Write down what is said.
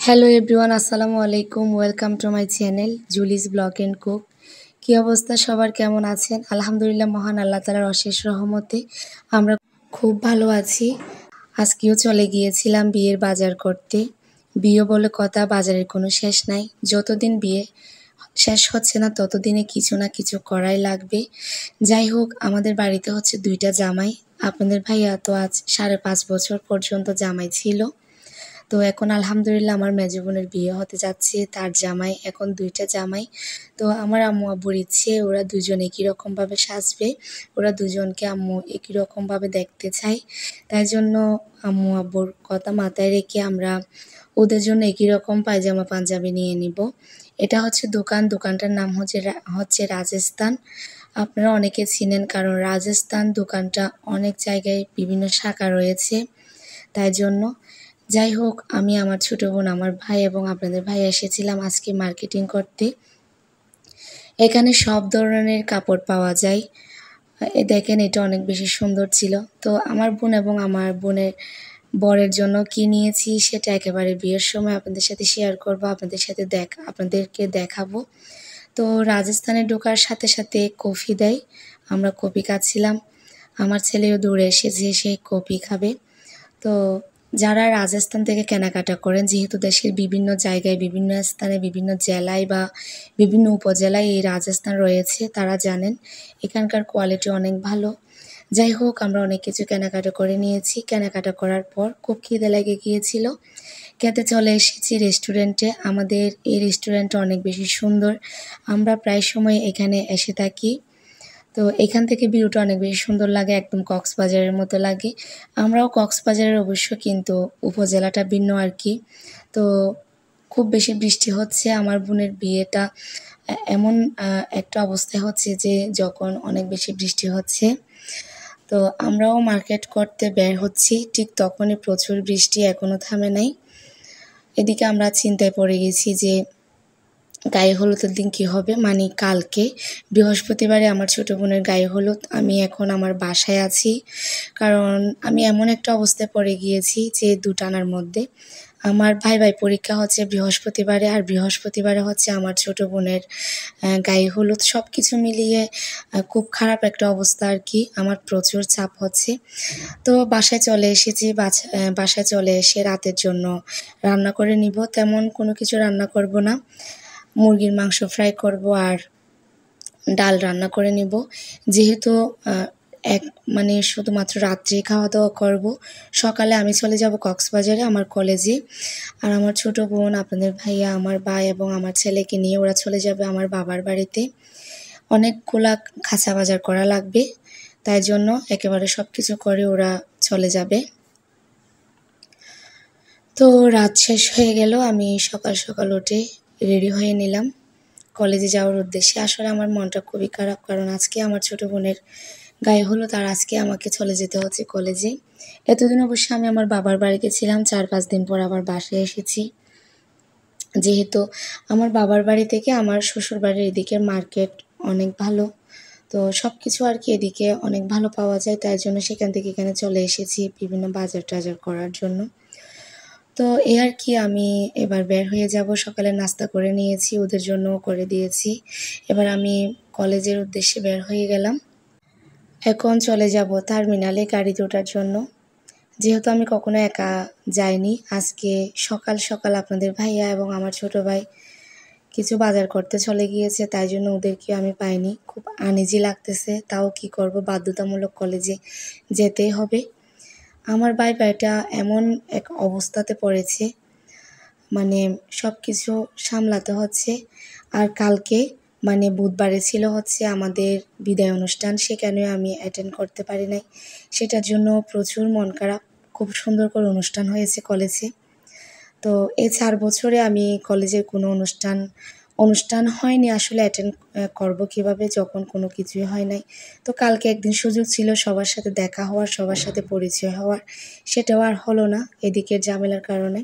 Hello everyone, আসসালামু আলাইকুম। Welcome to my channel Julie's blog and cook. কী অবস্থা সবার, কেমন আছেন? আলহামদুলিল্লাহ, মহান আল্লাহ তাআলার অশেষ রহমতে আমরা খুব ভালো আছি। আজকেও চলে গিয়েছিলাম বিয়ের বাজার করতে। বিয়ে বলে কথা, বাজারের কোনো শেষ নাই। যতদিন বিয়ে শেষ হচ্ছে না ততদিনে কিছু না কিছু করাই লাগবে। যাই হোক, আমাদের বাড়িতে হচ্ছে 2টা জামাই। আপনাদের ভাইয়া তো আজ 5.5 বছর পর্যন্ত জামাই ছিল। তো এখন আলহামদুলিল্লাহ আমার মেজো বোনের বিয়ে হতে যাচ্ছে, তার জামাই। এখন 2টা জামাই। তো আমার আম্মু আব্বুর ইচ্ছে ওরা দুজন একই রকমভাবে সাজবে, ওরা দুজনকে আম্মু একই রকমভাবে দেখতে চাই। তাই জন্য আম্মু আব্বুর কথা মাথায় রেখে আমরা ওদের জন্য একই রকম পায়জামা পাঞ্জাবি নিয়ে নিব। এটা হচ্ছে দোকানটার নাম হচ্ছে রাজস্থান। আপনারা অনেকে চিনেন, কারণ রাজস্থান দোকানটা অনেক জায়গায় বিভিন্ন শাখা রয়েছে। তাই জন্য যাই হোক, আমি, আমার ছোটো বোন, আমার ভাই এবং আপনাদের ভাই এসেছিলাম আজকে মার্কেটিং করতে। এখানে সব ধরনের কাপড় পাওয়া যায়। দেখেন, এটা অনেক বেশি সুন্দর ছিল। তো আমার বোন এবং আমার বোনের বরের জন্য কি নিয়েছি সেটা একেবারে বিয়ের সময় আপনাদের সাথে শেয়ার করব, আপনাদেরকে দেখাবো। তো রাজস্থানে ঢোকার সাথে সাথে কফি দেয়। আমরা কফি খাচ্ছিলাম। আমার ছেলেও দৌড়ে এসেছে, সে কফি খাবে। তো যারা রাজস্থান থেকে কেনাকাটা করেন, যেহেতু দেশের বিভিন্ন জায়গায়, বিভিন্ন স্থানে, বিভিন্ন জেলায় বা বিভিন্ন উপজেলায় এই রাজস্থান রয়েছে, তারা জানেন এখানকার কোয়ালিটি অনেক ভালো। যাই হোক, আমরা অনেক কিছু কেনাকাটা করে নিয়েছি। কেনাকাটা করার পর খুব খিদে লেগে গিয়েছিল। খেতে চলে এসেছি রেস্টুরেন্টে। আমাদের এই রেস্টুরেন্টটা অনেক বেশি সুন্দর। আমরা প্রায় সময় এখানে এসে থাকি। তো এখান থেকে ভিউটা অনেক বেশি সুন্দর লাগে, একদম কক্সবাজারের মতো লাগে। আমরাও কক্সবাজারের অবশ্য, কিন্তু উপজেলাটা ভিন্ন আর কি। তো খুব বেশি বৃষ্টি হচ্ছে। আমার বোনের বিয়েটা এমন একটা অবস্থায় হচ্ছে যে যখন অনেক বেশি বৃষ্টি হচ্ছে। তো আমরাও মার্কেট করতে বের হচ্ছি, ঠিক তখনই প্রচুর বৃষ্টি, এখনও থামে নাই। এদিকে আমরা চিন্তায় পড়ে গেছি যে গায়ে হলুদের দিন কী হবে, মানে কালকে বৃহস্পতিবারে আমার ছোটো বোনের গায়ে হলুদ। আমি এখন আমার বাসায় আছি, কারণ আমি এমন একটা অবস্থায় পড়ে গিয়েছি যে দুটানার মধ্যে। আমার ভাই পরীক্ষা হচ্ছে বৃহস্পতিবারে, আর বৃহস্পতিবারে হচ্ছে আমার ছোটো বোনের গায়ে হলুদ। সব কিছু মিলিয়ে খুব খারাপ একটা অবস্থা আর কি। আমার প্রচুর চাপ হচ্ছে। তো বাসায় চলে এসেছি। বাসায় চলে এসে রাতের জন্য রান্না করে নিব। তেমন কোনো কিছু রান্না করব না, মুরগির মাংস ফ্রাই করব আর ডাল রান্না করে নিব। যেহেতু শুধুমাত্র রাত্রে খাওয়া দাওয়া করব। সকালে আমি চলে যাব কক্সবাজারে আমার কলেজে, আর আমার ছোট বোন, আপনাদের ভাইয়া, আমার ভাই এবং আমার ছেলেকে নিয়ে ওরা চলে যাবে আমার বাবার বাড়িতে। অনেকগুলা খাঁচা বাজার করা লাগবে, তাই জন্য একেবারে সব কিছু করে ওরা চলে যাবে। তো রাত শেষ হয়ে গেল, আমি সকাল সকাল উঠে রেডি হয়ে নিলাম কলেজে যাওয়ার উদ্দেশ্যে। আসলে আমার মনটা খুবই খারাপ, কারণ আজকে আমার ছোটো বোনের গায়ে হলুদ, আর আজকে আমাকে চলে যেতে হচ্ছে কলেজে। এতদিন অবশ্য আমি আমার বাবার বাড়িতে ছিলাম, 4-5 দিন পর আবার বাসায় এসেছি। যেহেতু আমার বাবার বাড়ি থেকে আমার শ্বশুর বাড়ির এদিকের মার্কেট অনেক ভালো, তো সব কিছু আর কি এদিকে অনেক ভালো পাওয়া যায়। তাই জন্য সেখান থেকে এখানে চলে এসেছি বিভিন্ন বাজার টাজার করার জন্য। তো এই আর কি, আমি এবার বের হয়ে যাব। সকালে নাস্তা করে নিয়েছি, ওদের জন্যও করে দিয়েছি। এবার আমি কলেজের উদ্দেশ্যে বের হয়ে গেলাম। এখন চলে যাব টার্মিনালে গাড়িতে ওঠার জন্য। যেহেতু আমি কখনো একা যাইনি, আজকে সকাল সকাল আপনাদের ভাইয়া এবং আমার ছোট ভাই কিছু বাজার করতে চলে গিয়েছে, তাই জন্য ওদেরকে আমি পাইনি। খুব আনইজি লাগতেছে, তাও কি করব, বাধ্যতামূলক কলেজে যেতেই হবে। আমার ভাইটা এমন এক অবস্থাতে পড়েছে, মানে সব কিছু সামলাতে হচ্ছে। আর কালকে বুধবারে ছিল হচ্ছে আমাদের বিদায় অনুষ্ঠান, সেখানেও আমি অ্যাটেন্ড করতে পারি নাই। সেটার জন্য প্রচুর মন খারাপ। খুব সুন্দর করে অনুষ্ঠান হয়েছে কলেজে। তো এই 4 বছরে আমি কলেজের কোনো অনুষ্ঠান হয়নি। আসলে অ্যাটেন্ড করব কীভাবে, যখন কোনো কিছুই হয় নাই। তো কালকে একদিন সুযোগ ছিল সবার সাথে দেখা হওয়ার, সবার সাথে পরিচয় হওয়ার, সেটাও আর হলো না এদিকের ঝামেলার কারণে।